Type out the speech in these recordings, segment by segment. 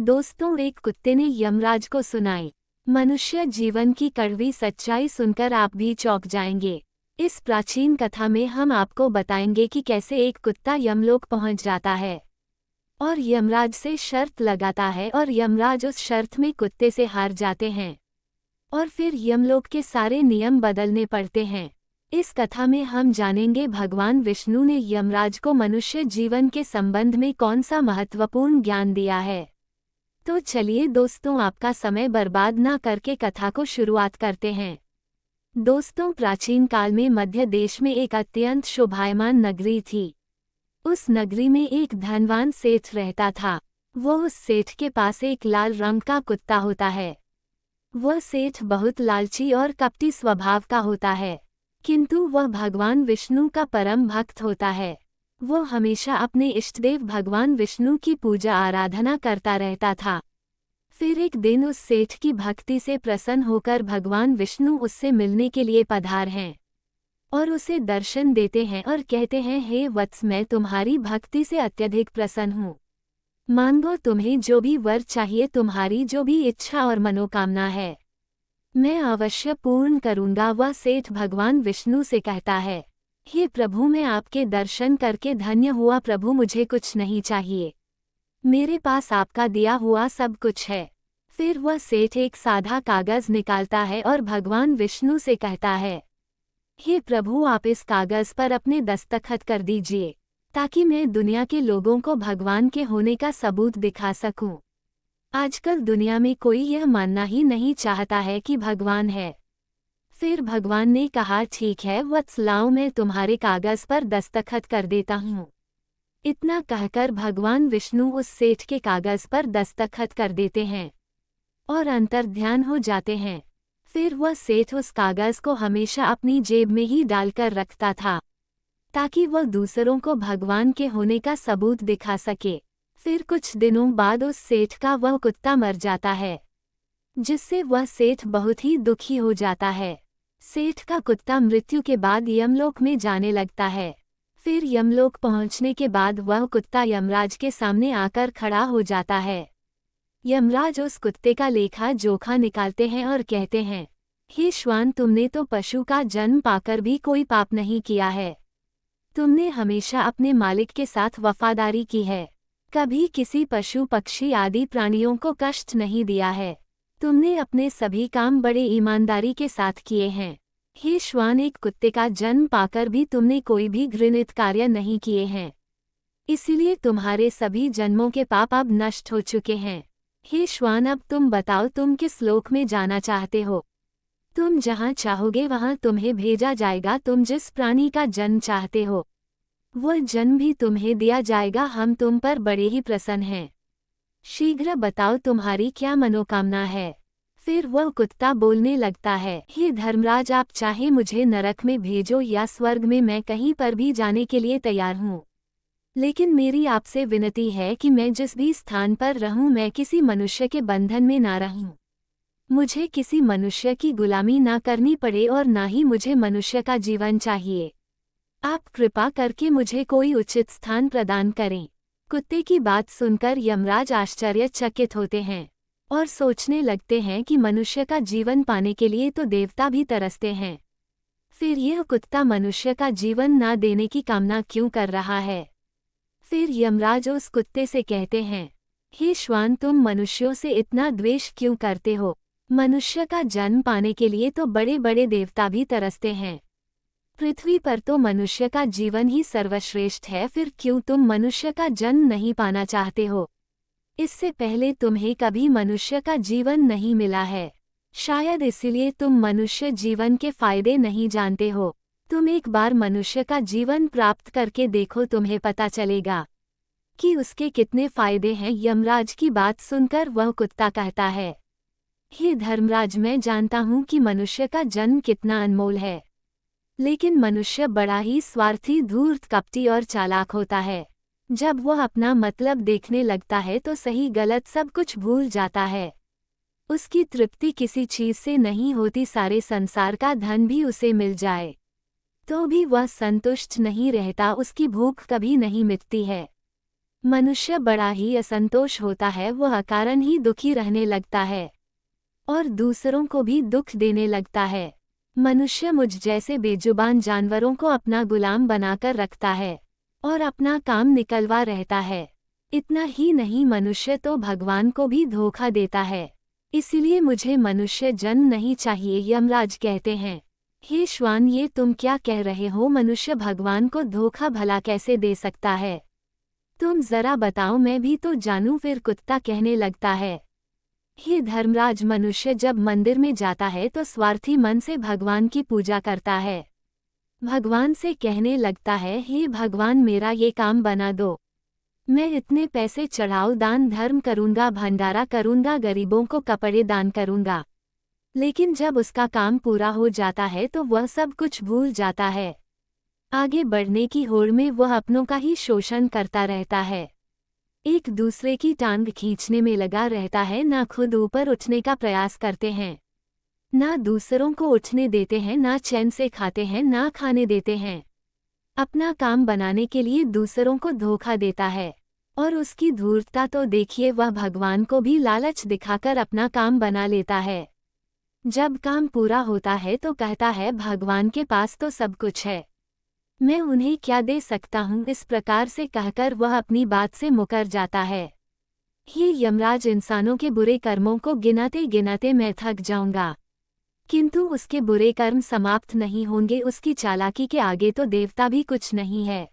दोस्तों, एक कुत्ते ने यमराज को सुनाई मनुष्य जीवन की कड़वी सच्चाई सुनकर आप भी चौंक जाएंगे। इस प्राचीन कथा में हम आपको बताएंगे कि कैसे एक कुत्ता यमलोक पहुंच जाता है और यमराज से शर्त लगाता है और यमराज उस शर्त में कुत्ते से हार जाते हैं और फिर यमलोक के सारे नियम बदलने पड़ते हैं। इस कथा में हम जानेंगे भगवान विष्णु ने यमराज को मनुष्य जीवन के संबंध में कौन सा महत्वपूर्ण ज्ञान दिया है। तो चलिए दोस्तों, आपका समय बर्बाद ना करके कथा को शुरुआत करते हैं। दोस्तों, प्राचीन काल में मध्य देश में एक अत्यंत शोभायमान नगरी थी। उस नगरी में एक धनवान सेठ रहता था। उस सेठ के पास एक लाल रंग का कुत्ता होता है। वह सेठ बहुत लालची और कपटी स्वभाव का होता है, किंतु वह भगवान विष्णु का परम भक्त होता है। वो हमेशा अपने इष्टदेव भगवान विष्णु की पूजा आराधना करता रहता था। फिर एक दिन उस सेठ की भक्ति से प्रसन्न होकर भगवान विष्णु उससे मिलने के लिए पधार हैं और उसे दर्शन देते हैं और कहते हैं, हे वत्स, मैं तुम्हारी भक्ति से अत्यधिक प्रसन्न हूँ। मांगो, तुम्हें जो भी वर चाहिए, तुम्हारी जो भी इच्छा और मनोकामना है, मैं अवश्य पूर्ण करूँगा। वह सेठ भगवान विष्णु से कहता है, हे प्रभु, मैं आपके दर्शन करके धन्य हुआ। प्रभु, मुझे कुछ नहीं चाहिए, मेरे पास आपका दिया हुआ सब कुछ है। फिर वह सेठ एक सादा कागज निकालता है और भगवान विष्णु से कहता है, हे प्रभु, आप इस कागज पर अपने दस्तखत कर दीजिए ताकि मैं दुनिया के लोगों को भगवान के होने का सबूत दिखा सकूं। आजकल दुनिया में कोई यह मानना ही नहीं चाहता है कि भगवान है। फिर भगवान ने कहा, ठीक है वत्स, लाओ, मैं तुम्हारे कागज पर दस्तखत कर देता हूँ। इतना कहकर भगवान विष्णु उस सेठ के कागज पर दस्तखत कर देते हैं और अंतर्ध्यान हो जाते हैं। फिर वह सेठ उस कागज को हमेशा अपनी जेब में ही डालकर रखता था ताकि वह दूसरों को भगवान के होने का सबूत दिखा सके। फिर कुछ दिनों बाद उस सेठ का वह कुत्ता मर जाता है, जिससे वह सेठ बहुत ही दुखी हो जाता है। सेठ का कुत्ता मृत्यु के बाद यमलोक में जाने लगता है। फिर यमलोक पहुंचने के बाद वह कुत्ता यमराज के सामने आकर खड़ा हो जाता है। यमराज उस कुत्ते का लेखा जोखा निकालते हैं और कहते हैं, हे श्वान, तुमने तो पशु का जन्म पाकर भी कोई पाप नहीं किया है। तुमने हमेशा अपने मालिक के साथ वफादारी की है, कभी किसी पशु पक्षी आदि प्राणियों को कष्ट नहीं दिया है। तुमने अपने सभी काम बड़े ईमानदारी के साथ किए हैं। हे श्वान, एक कुत्ते का जन्म पाकर भी तुमने कोई भी घृणित कार्य नहीं किए हैं, इसीलिए तुम्हारे सभी जन्मों के पाप अब नष्ट हो चुके हैं। हे श्वान, अब तुम बताओ, तुम किस लोक में जाना चाहते हो? तुम जहाँ चाहोगे वहाँ तुम्हें भेजा जाएगा। तुम जिस प्राणी का जन्म चाहते हो वह जन्म भी तुम्हें दिया जाएगा। हम तुम पर बड़े ही प्रसन्न हैं। शीघ्र बताओ, तुम्हारी क्या मनोकामना है? फिर वह कुत्ता बोलने लगता है, हे धर्मराज, आप चाहे मुझे नरक में भेजो या स्वर्ग में, मैं कहीं पर भी जाने के लिए तैयार हूँ। लेकिन मेरी आपसे विनती है कि मैं जिस भी स्थान पर रहूँ, मैं किसी मनुष्य के बंधन में ना रहूँ। मुझे किसी मनुष्य की गुलामी ना करनी पड़े और ना ही मुझे मनुष्य का जीवन चाहिए। आप कृपा करके मुझे कोई उचित स्थान प्रदान करें। कुत्ते की बात सुनकर यमराज आश्चर्यचकित होते हैं और सोचने लगते हैं कि मनुष्य का जीवन पाने के लिए तो देवता भी तरसते हैं, फिर यह कुत्ता मनुष्य का जीवन ना देने की कामना क्यों कर रहा है? फिर यमराज उस कुत्ते से कहते हैं, हे श्वान, तुम मनुष्यों से इतना द्वेष क्यों करते हो? मनुष्य का जन्म पाने के लिए तो बड़े बड़े देवता भी तरसते हैं। पृथ्वी पर तो मनुष्य का जीवन ही सर्वश्रेष्ठ है, फिर क्यों तुम मनुष्य का जन्म नहीं पाना चाहते हो? इससे पहले तुम्हें कभी मनुष्य का जीवन नहीं मिला है, शायद इसलिए तुम मनुष्य जीवन के फायदे नहीं जानते हो। तुम एक बार मनुष्य का जीवन प्राप्त करके देखो, तुम्हें पता चलेगा कि उसके कितने फायदे हैं। यमराज की बात सुनकर वह कुत्ता कहता है, हे धर्मराज, मैं जानता हूँ कि मनुष्य का जन्म कितना अनमोल है, लेकिन मनुष्य बड़ा ही स्वार्थी, धूर्त, कपटी और चालाक होता है। जब वह अपना मतलब देखने लगता है तो सही गलत सब कुछ भूल जाता है। उसकी तृप्ति किसी चीज से नहीं होती, सारे संसार का धन भी उसे मिल जाए तो भी वह संतुष्ट नहीं रहता, उसकी भूख कभी नहीं मिटती है। मनुष्य बड़ा ही असंतोष होता है, वह अकारण ही दुखी रहने लगता है और दूसरों को भी दुख देने लगता है। मनुष्य मुझ जैसे बेजुबान जानवरों को अपना गुलाम बनाकर रखता है और अपना काम निकलवा रहता है। इतना ही नहीं, मनुष्य तो भगवान को भी धोखा देता है। इसीलिए मुझे मनुष्य जन्म नहीं चाहिए। यमराज कहते हैं, हे श्वान, ये तुम क्या कह रहे हो? मनुष्य भगवान को धोखा भला कैसे दे सकता है? तुम जरा बताओ, मैं भी तो जानूं। फिर कुत्ता कहने लगता है, हे धर्मराज, मनुष्य जब मंदिर में जाता है तो स्वार्थी मन से भगवान की पूजा करता है। भगवान से कहने लगता है, हे भगवान, मेरा ये काम बना दो। मैं इतने पैसे चढ़ाऊं, दान धर्म करूंगा, भंडारा करूंगा, गरीबों को कपड़े दान करूंगा। लेकिन जब उसका काम पूरा हो जाता है तो वह सब कुछ भूल जाता है। आगे बढ़ने की होड़ में वह अपनों का ही शोषण करता रहता है, एक दूसरे की टांग खींचने में लगा रहता है, ना खुद ऊपर उठने का प्रयास करते हैं, ना दूसरों को उठने देते हैं, ना चैन से खाते हैं, ना खाने देते हैं। अपना काम बनाने के लिए दूसरों को धोखा देता है और उसकी धूर्तता तो देखिए, वह भगवान को भी लालच दिखाकर अपना काम बना लेता है। जब काम पूरा होता है तो कहता है, भगवान के पास तो सब कुछ है, मैं उन्हें क्या दे सकता हूँ? इस प्रकार से कहकर वह अपनी बात से मुकर जाता है। ये यमराज, इंसानों के बुरे कर्मों को गिनाते गिनाते मैं थक जाऊंगा, किंतु उसके बुरे कर्म समाप्त नहीं होंगे। उसकी चालाकी के आगे तो देवता भी कुछ नहीं है।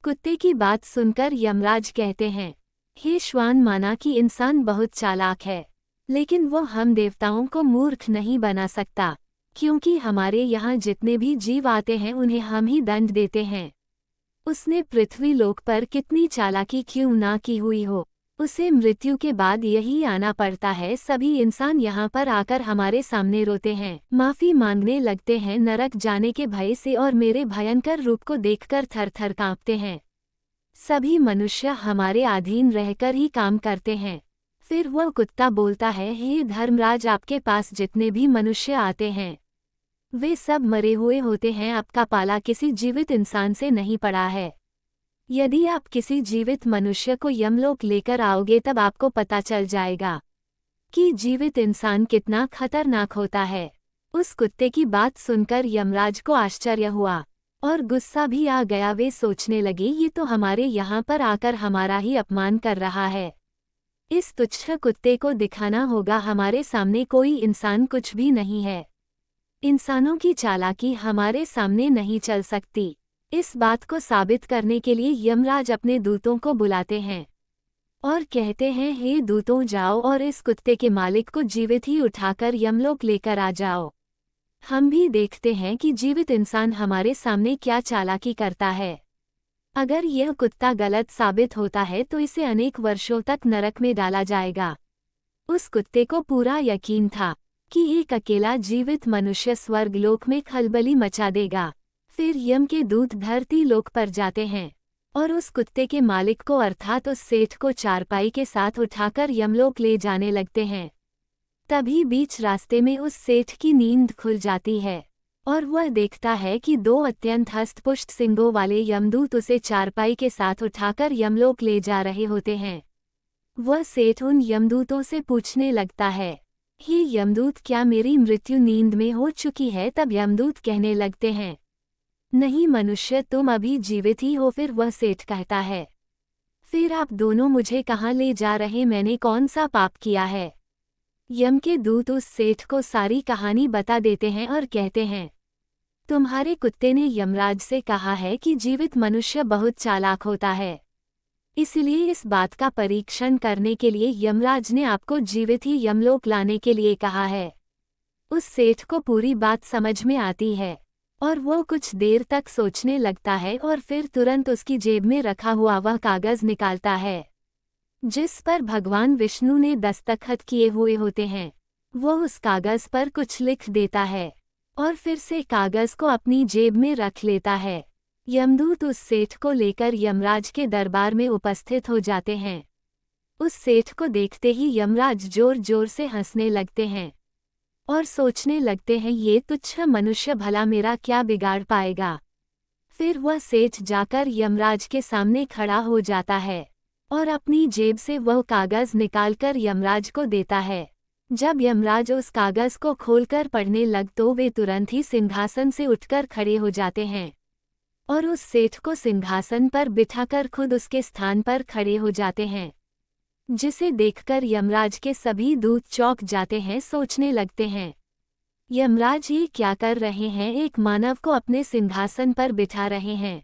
कुत्ते की बात सुनकर यमराज कहते हैं, हे श्वान, माना कि इंसान बहुत चालाक है, लेकिन वो हम देवताओं को मूर्ख नहीं बना सकता, क्योंकि हमारे यहाँ जितने भी जीव आते हैं उन्हें हम ही दंड देते हैं। उसने पृथ्वी लोक पर कितनी चालाकी क्यों ना की हुई हो, उसे मृत्यु के बाद यही आना पड़ता है। सभी इंसान यहाँ पर आकर हमारे सामने रोते हैं, माफी मांगने लगते हैं, नरक जाने के भय से और मेरे भयंकर रूप को देखकर थर थर कांपते हैं। सभी मनुष्य हमारे अधीन रहकर ही काम करते हैं। फिर वह कुत्ता बोलता है, हे धर्मराज, आपके पास जितने भी मनुष्य आते हैं वे सब मरे हुए होते हैं, आपका पाला किसी जीवित इंसान से नहीं पड़ा है। यदि आप किसी जीवित मनुष्य को यमलोक लेकर आओगे तब आपको पता चल जाएगा कि जीवित इंसान कितना खतरनाक होता है। उस कुत्ते की बात सुनकर यमराज को आश्चर्य हुआ और गुस्सा भी आ गया। वे सोचने लगे, ये तो हमारे यहाँ पर आकर हमारा ही अपमान कर रहा है। इस तुच्छ कुत्ते को दिखाना होगा हमारे सामने कोई इंसान कुछ भी नहीं है। इंसानों की चालाकी हमारे सामने नहीं चल सकती। इस बात को साबित करने के लिए यमराज अपने दूतों को बुलाते हैं और कहते हैं, हे दूतों, जाओ और इस कुत्ते के मालिक को जीवित ही उठाकर यमलोक लेकर आ जाओ। हम भी देखते हैं कि जीवित इंसान हमारे सामने क्या चालाकी करता है। अगर यह कुत्ता गलत साबित होता है तो इसे अनेक वर्षों तक नरक में डाला जाएगा। उस कुत्ते को पूरा यकीन था कि एक अकेला जीवित मनुष्य स्वर्गलोक में खलबली मचा देगा। फिर यम के दूत धरती लोक पर जाते हैं और उस कुत्ते के मालिक को, अर्थात उस सेठ को, चारपाई के साथ उठाकर यमलोक ले जाने लगते हैं। तभी बीच रास्ते में उस सेठ की नींद खुल जाती है और वह देखता है कि दो अत्यंत हस्तपुष्ट सिंगों वाले यमदूत उसे चारपाई के साथ उठाकर यमलोक ले जा रहे होते हैं। वह सेठ उन यमदूतों से पूछने लगता है, ये यमदूत, क्या मेरी मृत्यु नींद में हो चुकी है? तब यमदूत कहने लगते हैं, नहीं मनुष्य, तुम अभी जीवित ही हो। फिर वह सेठ कहता है, फिर आप दोनों मुझे कहाँ ले जा रहे? मैंने कौन सा पाप किया है? यम के दूत उस सेठ को सारी कहानी बता देते हैं और कहते हैं, तुम्हारे कुत्ते ने यमराज से कहा है कि जीवित मनुष्य बहुत चालाक होता है, इसलिए इस बात का परीक्षण करने के लिए यमराज ने आपको जीवित ही यमलोक लाने के लिए कहा है। उस सेठ को पूरी बात समझ में आती है और वो कुछ देर तक सोचने लगता है और फिर तुरंत उसकी जेब में रखा हुआ वह कागज निकालता है जिस पर भगवान विष्णु ने दस्तखत किए हुए होते हैं। वो उस कागज पर कुछ लिख देता है और फिर से कागज को अपनी जेब में रख लेता है। यमदूत उस सेठ को लेकर यमराज के दरबार में उपस्थित हो जाते हैं। उस सेठ को देखते ही यमराज जोर जोर से हंसने लगते हैं और सोचने लगते हैं, ये तुच्छ मनुष्य भला मेरा क्या बिगाड़ पाएगा। फिर वह सेठ जाकर यमराज के सामने खड़ा हो जाता है और अपनी जेब से वह कागज निकालकर यमराज को देता है। जब यमराज उस कागज को खोलकर पढ़ने लग तो वे तुरंत ही सिंहासन से उठकर खड़े हो जाते हैं और उस सेठ को सिंहासन पर बिठाकर खुद उसके स्थान पर खड़े हो जाते हैं, जिसे देखकर यमराज के सभी दूत चौंक जाते हैं, सोचने लगते हैं यमराज ये क्या कर रहे हैं, एक मानव को अपने सिंहासन पर बिठा रहे हैं।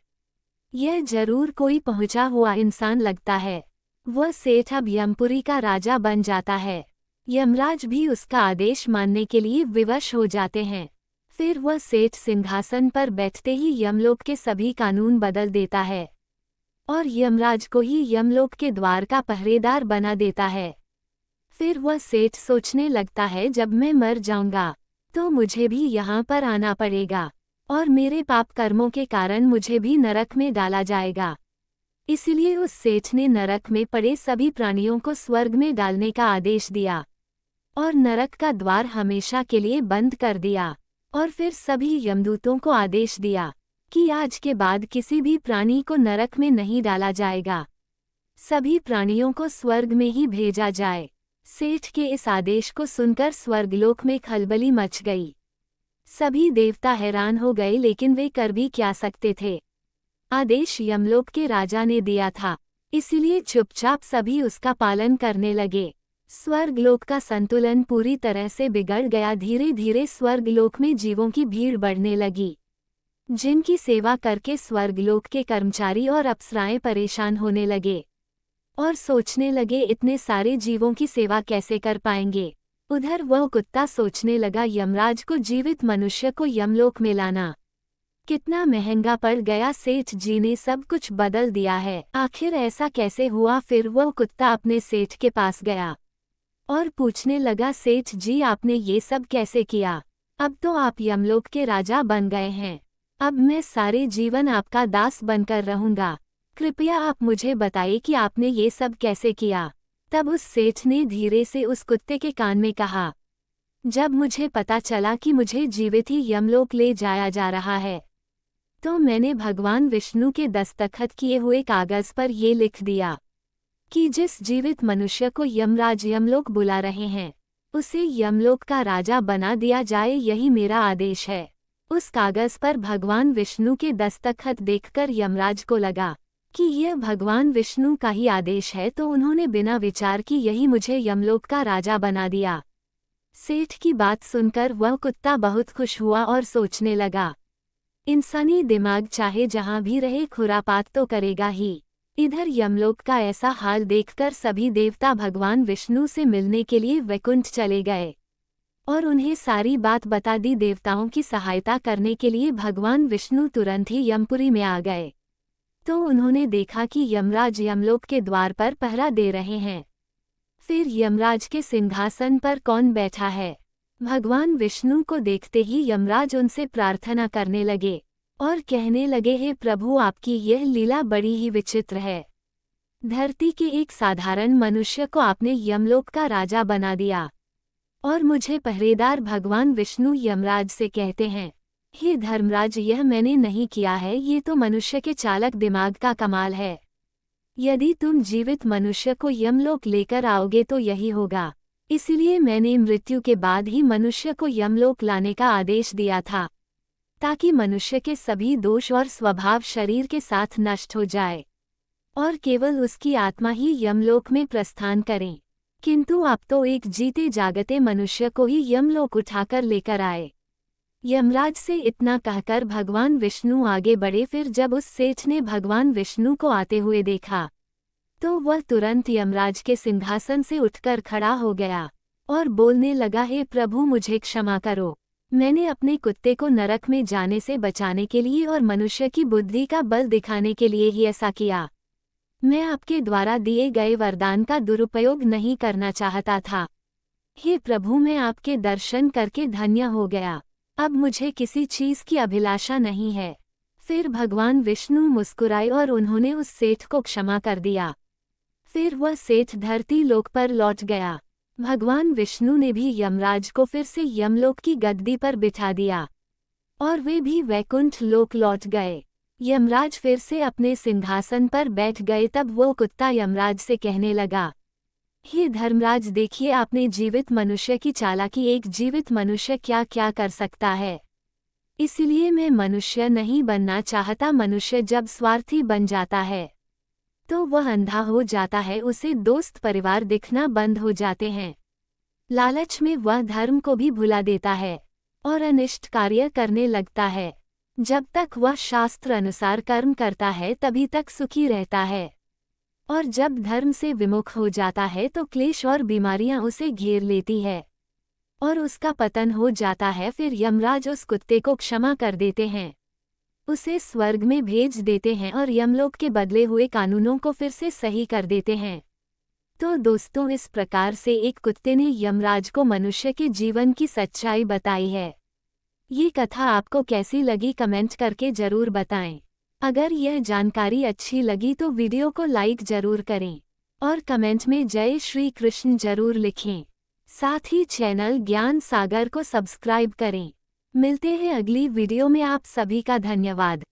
यह जरूर कोई पहुंचा हुआ इंसान लगता है। वह सेठ अब यमपुरी का राजा बन जाता है। यमराज भी उसका आदेश मानने के लिए विवश हो जाते हैं। फिर वह सेठ सिंहासन पर बैठते ही यमलोक के सभी कानून बदल देता है और यमराज को ही यमलोक के द्वार का पहरेदार बना देता है। फिर वह सेठ सोचने लगता है, जब मैं मर जाऊंगा तो मुझे भी यहाँ पर आना पड़ेगा और मेरे पाप कर्मों के कारण मुझे भी नरक में डाला जाएगा। इसलिए उस सेठ ने नरक में पड़े सभी प्राणियों को स्वर्ग में डालने का आदेश दिया और नरक का द्वार हमेशा के लिए बंद कर दिया। और फिर सभी यमदूतों को आदेश दिया कि आज के बाद किसी भी प्राणी को नरक में नहीं डाला जाएगा, सभी प्राणियों को स्वर्ग में ही भेजा जाए। सेठ के इस आदेश को सुनकर स्वर्गलोक में खलबली मच गई। सभी देवता हैरान हो गए, लेकिन वे कर भी क्या सकते थे। आदेश यमलोक के राजा ने दिया था, इसलिए चुपचाप सभी उसका पालन करने लगे। स्वर्गलोक का संतुलन पूरी तरह से बिगड़ गया। धीरे धीरे स्वर्गलोक में जीवों की भीड़ बढ़ने लगी, जिनकी सेवा करके स्वर्गलोक के कर्मचारी और अप्सराएं परेशान होने लगे और सोचने लगे इतने सारे जीवों की सेवा कैसे कर पाएंगे। उधर वह कुत्ता सोचने लगा, यमराज को जीवित मनुष्य को यमलोक में लाना कितना महंगा पड़ गया। सेठ जी ने सब कुछ बदल दिया है, आखिर ऐसा कैसे हुआ। फिर वह कुत्ता अपने सेठ के पास गया और पूछने लगा, सेठ जी आपने ये सब कैसे किया। अब तो आप यमलोक के राजा बन गए हैं, अब मैं सारे जीवन आपका दास बनकर रहूंगा। कृपया आप मुझे बताइए कि आपने ये सब कैसे किया। तब उस सेठ ने धीरे से उस कुत्ते के कान में कहा, जब मुझे पता चला कि मुझे जीवित ही यमलोक ले जाया जा रहा है तो मैंने भगवान विष्णु के दस्तखत किए हुए कागज पर ये लिख दिया कि जिस जीवित मनुष्य को यमराज यमलोक बुला रहे हैं उसे यमलोक का राजा बना दिया जाए, यही मेरा आदेश है। उस कागज पर भगवान विष्णु के दस्तखत देखकर यमराज को लगा कि यह भगवान विष्णु का ही आदेश है, तो उन्होंने बिना विचार की यही मुझे यमलोक का राजा बना दिया। सेठ की बात सुनकर वह कुत्ता बहुत खुश हुआ और सोचने लगा, इंसानी दिमाग चाहे जहां भी रहे खुरापात तो करेगा ही। इधर यमलोक का ऐसा हाल देखकर सभी देवता भगवान विष्णु से मिलने के लिए वैकुंठ चले गए और उन्हें सारी बात बता दी। देवताओं की सहायता करने के लिए भगवान विष्णु तुरंत ही यमपुरी में आ गए तो उन्होंने देखा कि यमराज यमलोक के द्वार पर पहरा दे रहे हैं। फिर यमराज के सिंहासन पर कौन बैठा है। भगवान विष्णु को देखते ही यमराज उनसे प्रार्थना करने लगे और कहने लगे, हे प्रभु आपकी यह लीला बड़ी ही विचित्र है। धरती के एक साधारण मनुष्य को आपने यमलोक का राजा बना दिया और मुझे पहरेदार भगवान विष्णु यमराज से कहते हैं, हे धर्मराज यह मैंने नहीं किया है, ये तो मनुष्य के चालक दिमाग का कमाल है। यदि तुम जीवित मनुष्य को यमलोक लेकर आओगे तो यही होगा, इसलिए मैंने मृत्यु के बाद ही मनुष्य को यमलोक लाने का आदेश दिया था ताकि मनुष्य के सभी दोष और स्वभाव शरीर के साथ नष्ट हो जाए और केवल उसकी आत्मा ही यमलोक में प्रस्थान करें। किंतु आप तो एक जीते जागते मनुष्य को ही यमलोक उठाकर लेकर आए। यमराज से इतना कहकर भगवान विष्णु आगे बढ़े। फिर जब उस सेठ ने भगवान विष्णु को आते हुए देखा तो वह तुरंत यमराज के सिंहासन से उठकर खड़ा हो गया और बोलने लगा, हे प्रभु मुझे क्षमा करो, मैंने अपने कुत्ते को नरक में जाने से बचाने के लिए और मनुष्य की बुद्धि का बल दिखाने के लिए ही ऐसा किया। मैं आपके द्वारा दिए गए वरदान का दुरुपयोग नहीं करना चाहता था। हे प्रभु मैं आपके दर्शन करके धन्य हो गया, अब मुझे किसी चीज की अभिलाषा नहीं है। फिर भगवान विष्णु मुस्कुराए और उन्होंने उस सेठ को क्षमा कर दिया। फिर वह सेठ धरती लोक पर लौट गया। भगवान विष्णु ने भी यमराज को फिर से यमलोक की गद्दी पर बिठा दिया और वे भी वैकुंठ लोक लौट गए। यमराज फिर से अपने सिंहासन पर बैठ गए। तब वो कुत्ता यमराज से कहने लगा, हे धर्मराज, देखिए आपने जीवित मनुष्य की चालाकी, एक जीवित मनुष्य क्या क्या कर सकता है। इसलिए मैं मनुष्य नहीं बनना चाहता। मनुष्य जब स्वार्थी बन जाता है तो वह अंधा हो जाता है, उसे दोस्त परिवार दिखना बंद हो जाते हैं। लालच में वह धर्म को भी भुला देता है और अनिष्ट कार्य करने लगता है। जब तक वह शास्त्र अनुसार कर्म करता है तभी तक सुखी रहता है, और जब धर्म से विमुख हो जाता है तो क्लेश और बीमारियां उसे घेर लेती है और उसका पतन हो जाता है। फिर यमराज उस कुत्ते को क्षमा कर देते हैं, उसे स्वर्ग में भेज देते हैं और यमलोक के बदले हुए कानूनों को फिर से सही कर देते हैं। तो दोस्तों, इस प्रकार से एक कुत्ते ने यमराज को मनुष्य के जीवन की सच्चाई बताई है। ये कथा आपको कैसी लगी कमेंट करके जरूर बताएं। अगर यह जानकारी अच्छी लगी तो वीडियो को लाइक जरूर करें और कमेंट में जय श्री कृष्ण जरूर लिखें। साथ ही चैनल ज्ञान सागर को सब्सक्राइब करें। मिलते हैं अगली वीडियो में। आप सभी का धन्यवाद।